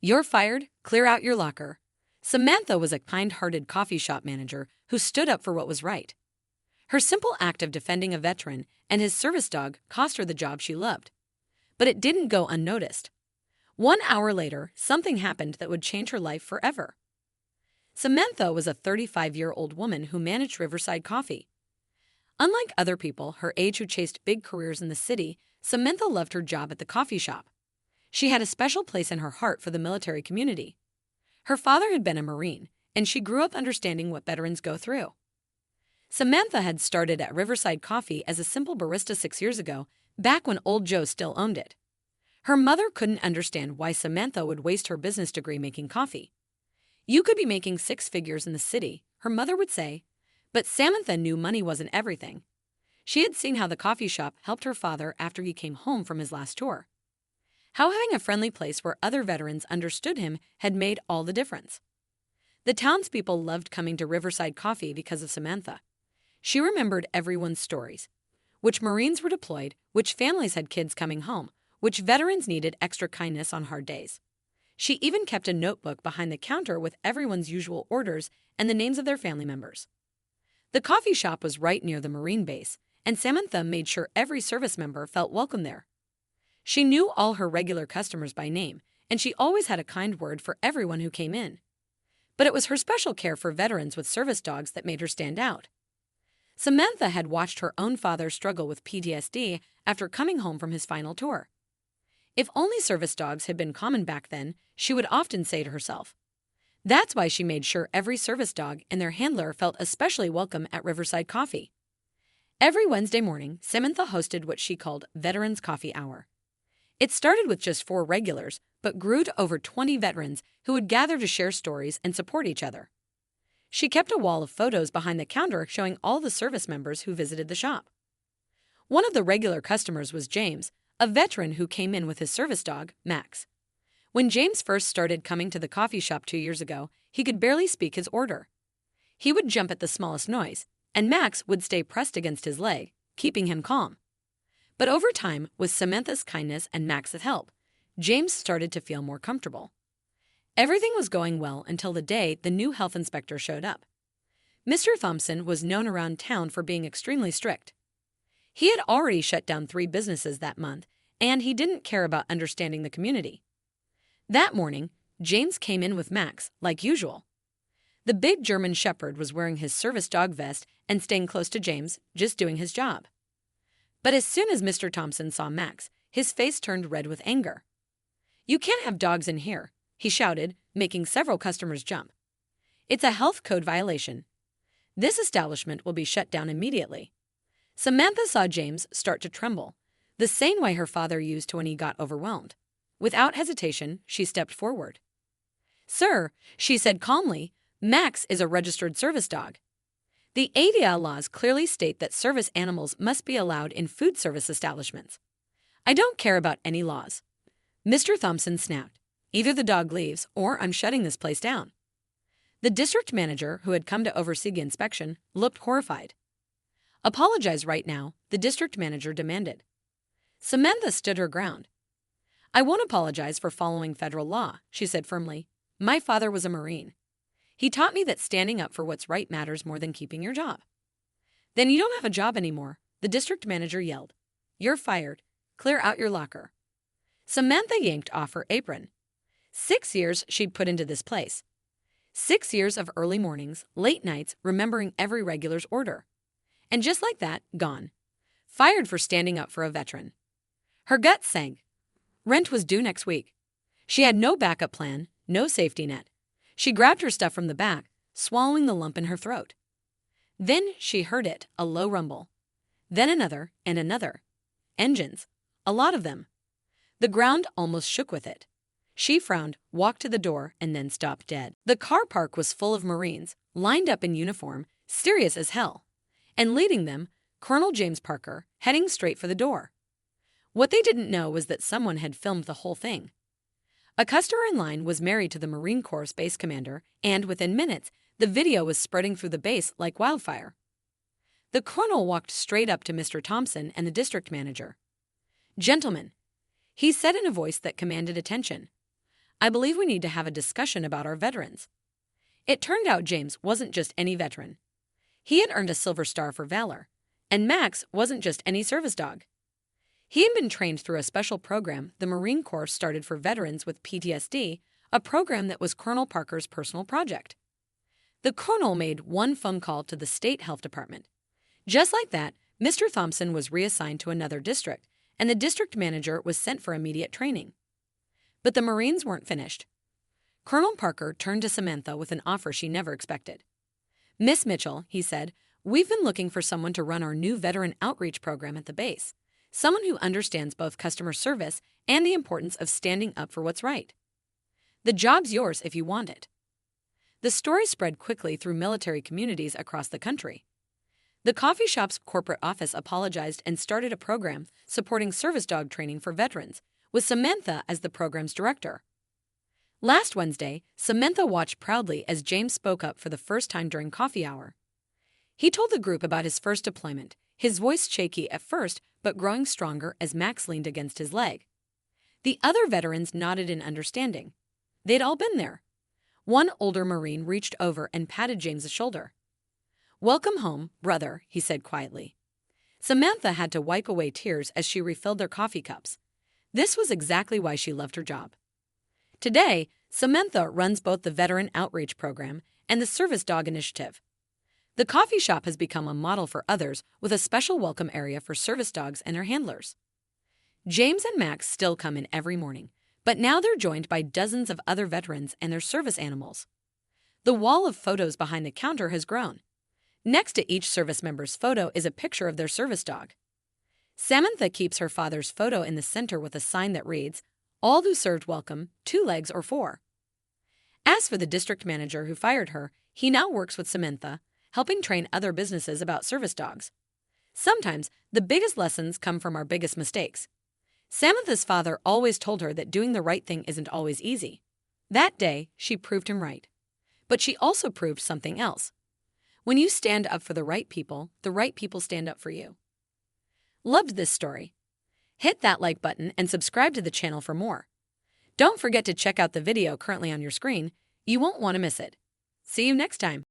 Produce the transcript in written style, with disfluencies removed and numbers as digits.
You're fired. Clear out your locker. Samantha was a kind-hearted coffee shop manager who stood up for what was right. Her simple act of defending a veteran and his service dog cost her the job she loved. But it didn't go unnoticed. 1 hour later, something happened that would change her life forever. Samantha was a 35-year-old woman who managed Riverside Coffee. Unlike other people her age who chased big careers in the city, Samantha loved her job at the coffee shop. She had a special place in her heart for the military community. Her father had been a Marine, and she grew up understanding what veterans go through. Samantha had started at Riverside Coffee as a simple barista 6 years ago, back when Old Joe still owned it. Her mother couldn't understand why Samantha would waste her business degree making coffee. You could be making 6 figures in the city, her mother would say, but Samantha knew money wasn't everything. She had seen how the coffee shop helped her father after he came home from his last tour. How having a friendly place where other veterans understood him had made all the difference. The townspeople loved coming to Riverside Coffee because of Samantha. She remembered everyone's stories. Which Marines were deployed, which families had kids coming home, which veterans needed extra kindness on hard days. She even kept a notebook behind the counter with everyone's usual orders and the names of their family members. The coffee shop was right near the Marine base, and Samantha made sure every service member felt welcome there. She knew all her regular customers by name, and she always had a kind word for everyone who came in. But it was her special care for veterans with service dogs that made her stand out. Samantha had watched her own father struggle with PTSD after coming home from his final tour. If only service dogs had been common back then, she would often say to herself. That's why she made sure every service dog and their handler felt especially welcome at Riverside Coffee. Every Wednesday morning, Samantha hosted what she called Veterans Coffee Hour. It started with just 4 regulars, but grew to over 20 veterans who would gather to share stories and support each other. She kept a wall of photos behind the counter showing all the service members who visited the shop. One of the regular customers was James, a veteran who came in with his service dog, Max. When James first started coming to the coffee shop 2 years ago, he could barely speak his order. He would jump at the smallest noise, and Max would stay pressed against his leg, keeping him calm. But over time, with Samantha's kindness and Max's help, James started to feel more comfortable. Everything was going well until the day the new health inspector showed up. Mr. Thompson was known around town for being extremely strict. He had already shut down 3 businesses that month, and he didn't care about understanding the community. That morning, James came in with Max, like usual. The big German shepherd was wearing his service dog vest and staying close to James, just doing his job. But as soon as Mr. Thompson saw Max, his face turned red with anger. "You can't have dogs in here," he shouted, making several customers jump. "It's a health code violation. This establishment will be shut down immediately." Samantha saw James start to tremble, the same way her father used to when he got overwhelmed. Without hesitation, she stepped forward. "Sir," she said calmly, "Max is a registered service dog. The ADA laws clearly state that service animals must be allowed in food service establishments. I don't care about any laws." Mr. Thompson snapped. "Either the dog leaves or I'm shutting this place down." The district manager, who had come to oversee the inspection, looked horrified. "Apologize right now," the district manager demanded. Samantha stood her ground. "I won't apologize for following federal law," she said firmly. "My father was a Marine. He taught me that standing up for what's right matters more than keeping your job." "Then you don't have a job anymore," the district manager yelled. "You're fired. Clear out your locker." Samantha yanked off her apron. 6 years she'd put into this place. 6 years of early mornings, late nights, remembering every regular's order. And just like that, gone. Fired for standing up for a veteran. Her gut sank. Rent was due next week. She had no backup plan, no safety net. She grabbed her stuff from the back, swallowing the lump in her throat. Then she heard it, a low rumble. Then another and another. Engines. A lot of them. The ground almost shook with it. She frowned, walked to the door, and then stopped dead. The car park was full of Marines, lined up in uniform, serious as hell. And leading them, Colonel James Parker, heading straight for the door. What they didn't know was that someone had filmed the whole thing. A customer in line was married to the Marine Corps base commander, and within minutes, the video was spreading through the base like wildfire. The colonel walked straight up to Mr. Thompson and the district manager. "Gentlemen," he said in a voice that commanded attention, I believe we need to have a discussion about our veterans." It turned out James wasn't just any veteran. He had earned a Silver Star for valor, and Max wasn't just any service dog. He had been trained through a special program the Marine Corps started for veterans with PTSD, a program that was Colonel Parker's personal project. The colonel made one phone call to the state health department. Just like that, Mr. Thompson was reassigned to another district, and the district manager was sent for immediate training. But the Marines weren't finished. Colonel Parker turned to Samantha with an offer she never expected. "Miss Mitchell," he said, "we've been looking for someone to run our new veteran outreach program at the base. Someone who understands both customer service and the importance of standing up for what's right. The job's yours if you want it." The story spread quickly through military communities across the country. The coffee shop's corporate office apologized and started a program supporting service dog training for veterans, with Samantha as the program's director. Last Wednesday, Samantha watched proudly as James spoke up for the first time during coffee hour. He told the group about his first deployment, his voice shaky at first but growing stronger as Max leaned against his leg. The other veterans nodded in understanding. They'd all been there. One older Marine reached over and patted James's shoulder. "Welcome home, brother," he said quietly. Samantha had to wipe away tears as she refilled their coffee cups. This was exactly why she loved her job. Today, Samantha runs both the Veteran Outreach Program and the Service Dog Initiative. The coffee shop has become a model for others with a special welcome area for service dogs and their handlers. James and Max still come in every morning, but now they're joined by dozens of other veterans and their service animals. The wall of photos behind the counter has grown. Next to each service member's photo is a picture of their service dog. Samantha keeps her father's photo in the center with a sign that reads, "All who served welcome, 2 legs or 4. As for the district manager who fired her, he now works with Samantha, helping train other businesses about service dogs. Sometimes the biggest lessons come from our biggest mistakes. Samantha's father always told her that doing the right thing isn't always easy. That day, she proved him right. But she also proved something else. When you stand up for the right people stand up for you." Loved this story? Hit that like button and subscribe to the channel for more. Don't forget to check out the video currently on your screen. You won't want to miss it. See you next time.